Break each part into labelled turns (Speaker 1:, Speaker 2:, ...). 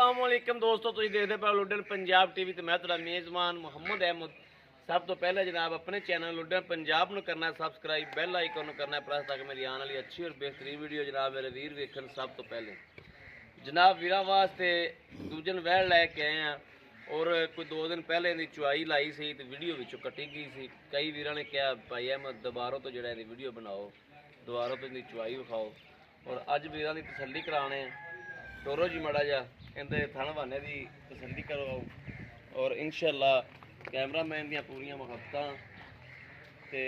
Speaker 1: अस्सलामुअलैकुम दोस्तों, तुम देखते पे लुडन पंजाब टीवी तो मैं तुहाडा मेज़बान मुहम्मद अहमद। सब तो पहले जनाब अपने चैनल लुडन पंजाब में करना सब्सक्राइब, बैल आइकन करना प्रेस ताकि मेरी आने वाली अच्छी और बेहतरीन वीडियो जनाब मेरे वीर वेखन। सब तो पहले जनाब वीर वास्ते दूजन वैड़ लैके आए हैं और कोई 2 दिन पहले इहदी चुआई लाई सी तो वीडियो विचों कटी गई सी। कई वीरां ने कहा भाई अहमद दोबारा तो जिहड़ा इहदी वीडियो बनाओ, दोबारा तो इहदी चुआई विखाओ और अज वीरां दी तसल्ली कराने टोरो जी माड़ा जा इहदे थण बहाने की तसल्ली करवाओ और इंशाअल्लाह कैमरामैन दियां पूरियां मुहब्बतां ते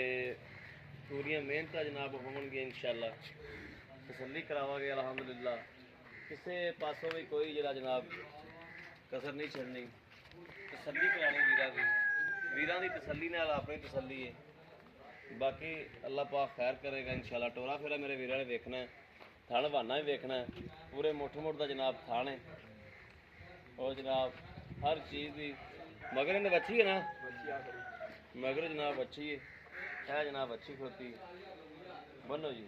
Speaker 1: पूरियां मेहनतां जनाब होवणगियां। इंशाअल्लाह तसल्ली करावांगे अलहमदुलिल्लाह। किसी पासों भी कोई जिहड़ा जनाब कसर नहीं छड्डनी, तसल्ली करानी वीरां दी तसल्ली नाल अपनी तसल्ली है। बाकी अल्लाह पाक खैर करेगा इंशाअल्लाह। टोरा फेरा मेरे वीरां ने वेखना है, थण बहाना भी वेखना है, पूरे मुठ का जनाब थान है और जनाब हर चीज़ की मगर इन्हें बच्ची है ना, मगर जनाब बच्ची है जनाब अच्छी खोती बनो जी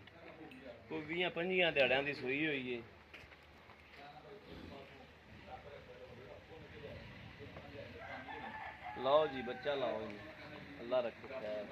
Speaker 1: कोई 20-25 दिहाड़ियां की सूई हुई है। लाओ जी बच्चा लाओ जी, अल्लाह रखे खैर।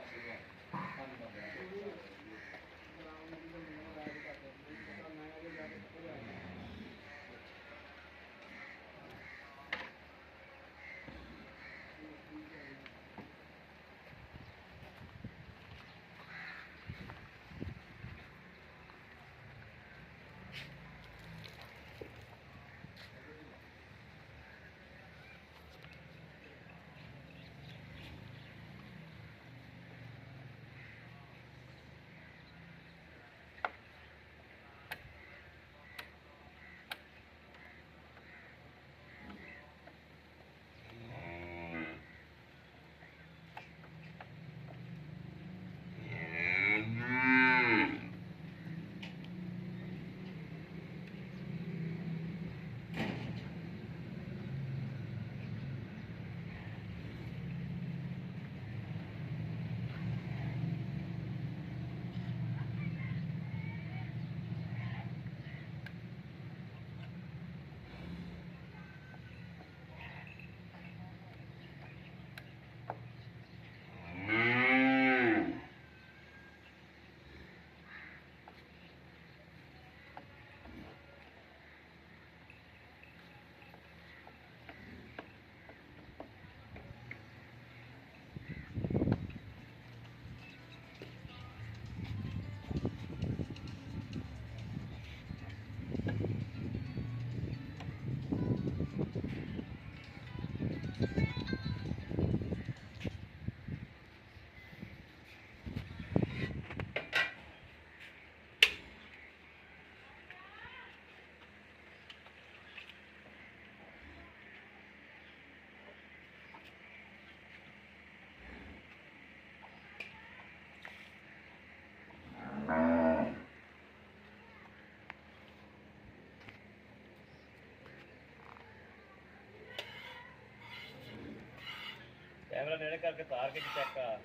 Speaker 1: कैमरा नेड़े करके तार के चेक कर।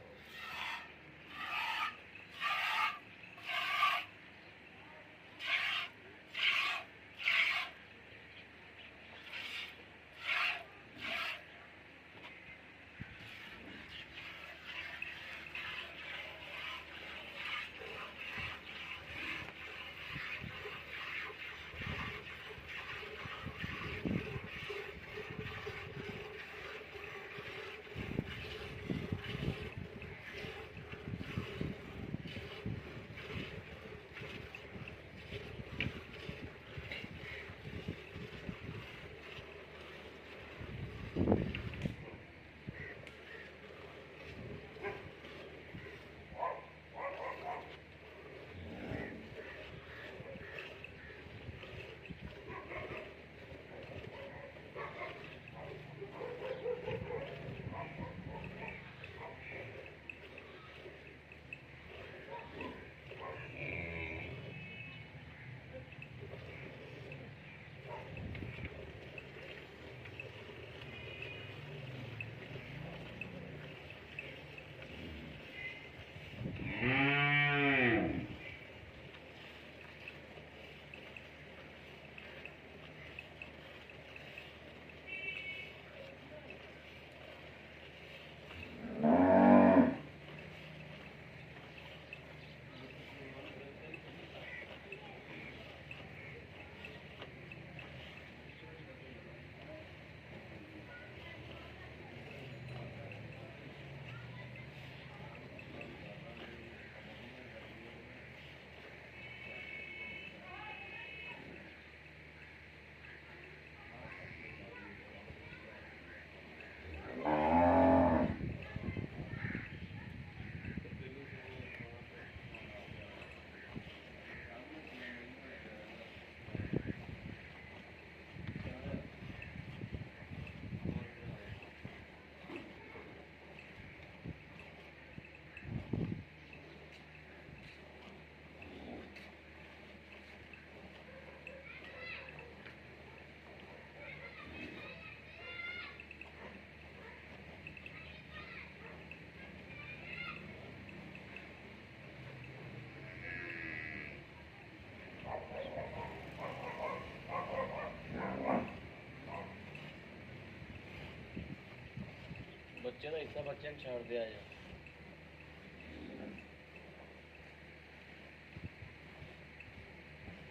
Speaker 1: ਬੱਚੇ ਦਾ ਹਿੱਸਾ ਬੱਚਿਆਂ ਨੂੰ ਛੱਡ ਦਿਆ ਜਾ।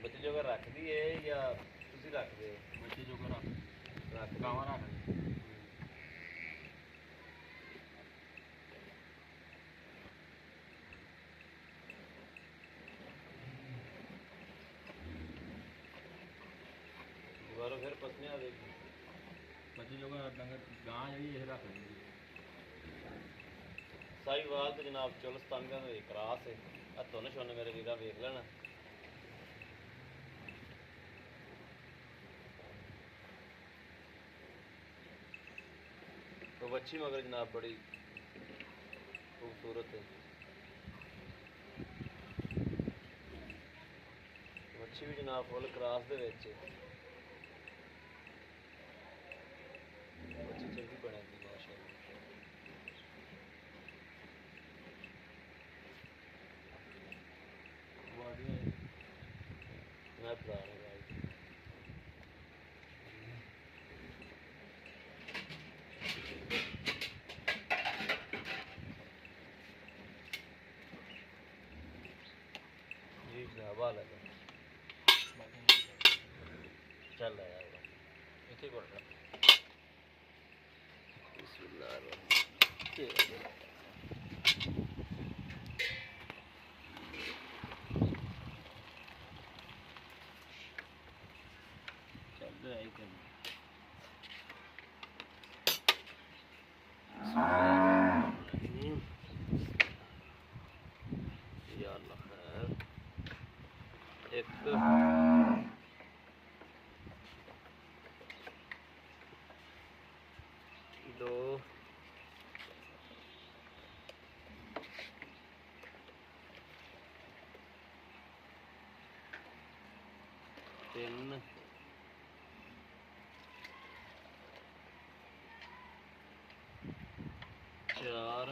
Speaker 1: ਬੱਚੇ ਜੋਗਾ ਰੱਖਦੀ ਏ ਜਾਂ ਤੁਸੀਂ ਰੱਖਦੇ ਹੋ?
Speaker 2: ਬੱਚੇ ਜੋਗਾ ਰੱਖ ਗਾਵਾਂ ਰੱਖਦੇ।
Speaker 1: ਦੁਬਾਰਾ ਫਿਰ ਪਸਨੀਆਂ ਦੇ
Speaker 2: ਬੱਚੇ ਜੋਗਾ ਡੰਗਰ ਗਾਂ ਜਿਹੜੀ ਇਹ ਰੱਖ ਦਿੰਦੀ।
Speaker 1: ਸਾਈਵਾਲ ਤੇ ਜਨਾਬ ਚੁਲਸਤਾਨੀਆਂ ਦੇ ਕਰਾਸ ਹੈ। ਆ ਧੁੰਨ ਛੁੰਨ ਮੇਰੇ ਵੀਰਾਂ ਵੇਖ ਲੈਣਾ। तो बच्ची मगर जनाब बड़ी खूबसूरत है। बच्ची भी जनाब फुल क्रॉस दे विच बच्ची चंगी बनेगी माशाअल्लाह। मैं पुराने भाई हवा लगा चल रहा है इतने को चल रहा है या अल्लाह खैर एक दो तीन चार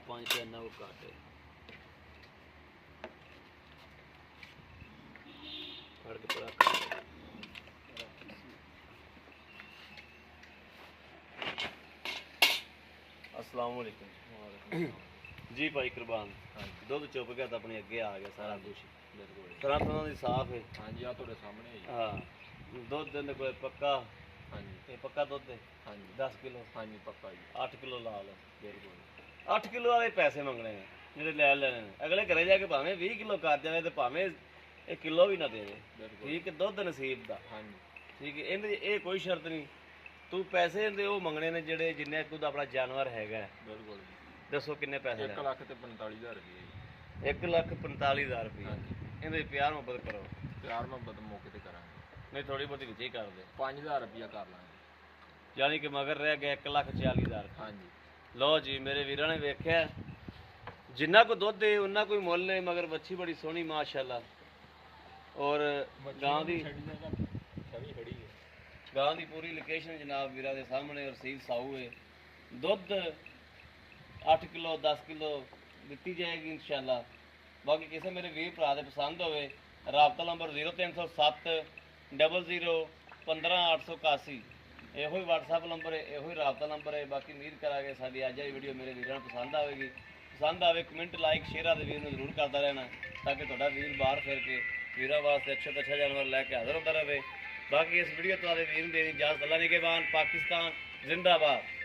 Speaker 1: पाँच पैना को काटे फड़ के पूरा अस्सलाम वालेकुम जी भाई कुर्बान। दुध चुप गया तो अपने अगे आ गया सारा कुछ तरह तरह की साफ है।
Speaker 2: हाँ जी आ तुहाडे सामने है।
Speaker 1: हाँ दुध दे कोई पक्का।
Speaker 2: हाँ जी
Speaker 1: ये पक्का दुध है।
Speaker 2: हाँ जी
Speaker 1: 10 किलो।
Speaker 2: हाँ जी पक्का जी
Speaker 1: 8 किलो ला लो।
Speaker 2: बिल्कुल
Speaker 1: 8 किलो वाले पैसे मंगने हैं ਜਿਹੜੇ ਲੈ ਲੈਣੇ ਨੇ। ਅਗਲੇ ਘਰੇ ਜਾ ਕੇ ਭਾਵੇਂ 20 ਕਿਲੋ ਕਰ ਜਾਵੇ ਤੇ ਭਾਵੇਂ ਇਹ ਕਿਲੋ ਵੀ ਨਾ ਦੇਵੇ। ਠੀਕ ਹੈ ਦੁੱਧ ਨਸੀਬ ਦਾ।
Speaker 2: हाँ जी
Speaker 1: ਠੀਕ ਹੈ ਇਹਦੇ ਇਹ ਕੋਈ ਸ਼ਰਤ ਨਹੀਂ। ਤੂੰ ਪੈਸੇ ਇਹਦੇ ਉਹ ਮੰਗਣੇ ਨੇ ਜਿਹੜੇ ਜਿੰਨੇ ਤੂੰ ਦਾ ਆਪਣਾ ਜਾਨਵਰ ਹੈਗਾ।
Speaker 2: बिल्कुल
Speaker 1: ਦੱਸੋ ਕਿੰਨੇ ਪੈਸੇ
Speaker 2: 1 ਲੱਖ ਤੇ 45,000 ਰੁਪਏ।
Speaker 1: 1,45,000 ਰੁਪਏ।
Speaker 2: ਹਾਂਜੀ
Speaker 1: ਇਹਦੇ ਪਿਆਰ ਮੁਹੱਬਤ ਕਰੋ।
Speaker 2: ਪਿਆਰ ਮੁਹੱਬਤ ਮੌਕੇ ਤੇ ਕਰਾਂਗੇ।
Speaker 1: ਨਹੀਂ ਥੋੜੀ ਬਹੁਤੀ ਵਿੱਚ ਹੀ ਕਰ ਦੇ।
Speaker 2: 5,000 ਰੁਪਇਆ ਕਰ ਲਾਂਗੇ।
Speaker 1: ਯਾਨੀ ਕਿ ਮਗਰ ਰਹਿ ਗਿਆ 1,40,000।
Speaker 2: ਹਾਂਜੀ
Speaker 1: ਲਓ ਜੀ ਮੇਰੇ ਵੀਰਾਂ ਨੇ ਵੇਖਿਆ ਜਿੰਨਾ ਕੋ ਦੁੱਧ ਹੈ ਉਹਨਾਂ ਕੋਈ ਮੁੱਲ ਨਹੀਂ ਮਗਰ ਬੱਚੀ ਬੜੀ ਸੋਹਣੀ ਮਾਸ਼ਾਅੱਲਾ। ਔਰ ਗਾਂ ਦੀ
Speaker 2: ਛਵੀ ਖੜੀ ਹੈ।
Speaker 1: ਗਾਂ ਦੀ ਪੂਰੀ ਲੋਕੇਸ਼ਨ ਜਨਾਬ ਵੀਰਾਂ ਦੇ ਸਾਹਮਣੇ ਔਰ ਸੀਲ ਸਾਊ ਹੈ। ਦੁੱਧ 8 ਕਿਲੋ 10 ਕਿਲੋ ਦਿੱਤੀ ਜਾਏਗੀ ਇਨਸ਼ਾਅੱਲਾ। ਬਾਕੀ ਕਿਸੇ ਮੇਰੇ ਵੀਰ ਭਰਾ ਦੇ ਪਸੰਦ ਹੋਵੇ ਰਾਬਤਾ ਨੰਬਰ 0307 00 15 881 ਇਹੋ ਹੀ WhatsApp ਨੰਬਰ ਹੈ ਇਹੋ ਹੀ ਰਾਬਤਾ ਨੰਬਰ ਹੈ। ਬਾਕੀ ਉਮੀਦ ਕਰਾਂਗੇ ਸਾਡੀ ਅੱਜ ਦੀ ਵੀਡੀਓ ਮੇਰੇ ਵੀਰਾਂ ਨੂੰ ਪਸੰਦ ਆਵੇਗੀ। ਪਸੰਦ ਆਵੇ ਕਮੈਂਟ ਲਾਈਕ ਸ਼ੇਅਰ ਆਦੇ ਵੀਰ ਨੂੰ ਜ਼ਰੂਰ ਕਰਦਾ ਰਹਿਣਾ ਤਾਂ ਕਿ ਤੁਹਾਡਾ ਵੀਰ ਬਾਹਰ ਫਿਰ ਕੇ ਵੀਰਾਂ ਵਾਸਤੇ ਅੱਛਾ ਤੋਂ ਅੱਛਾ ਜਾਨਵਰ ਲੈ ਕੇ ਹਾਜ਼ਰ ਹੁੰਦਾ ਰਹੇ। ਬਾਕੀ ਇਸ ਵੀਡੀਓ ਤੋਂ ਆਦੇ ਵੀਰ ਨੂੰ ਦੇਣੀ ਇਜਾਜ਼ਤ। ਅੱਲਾ ਨਿਗਹਿਬਾਨ। ਪਾਕਿस्तान जिंदाबाद।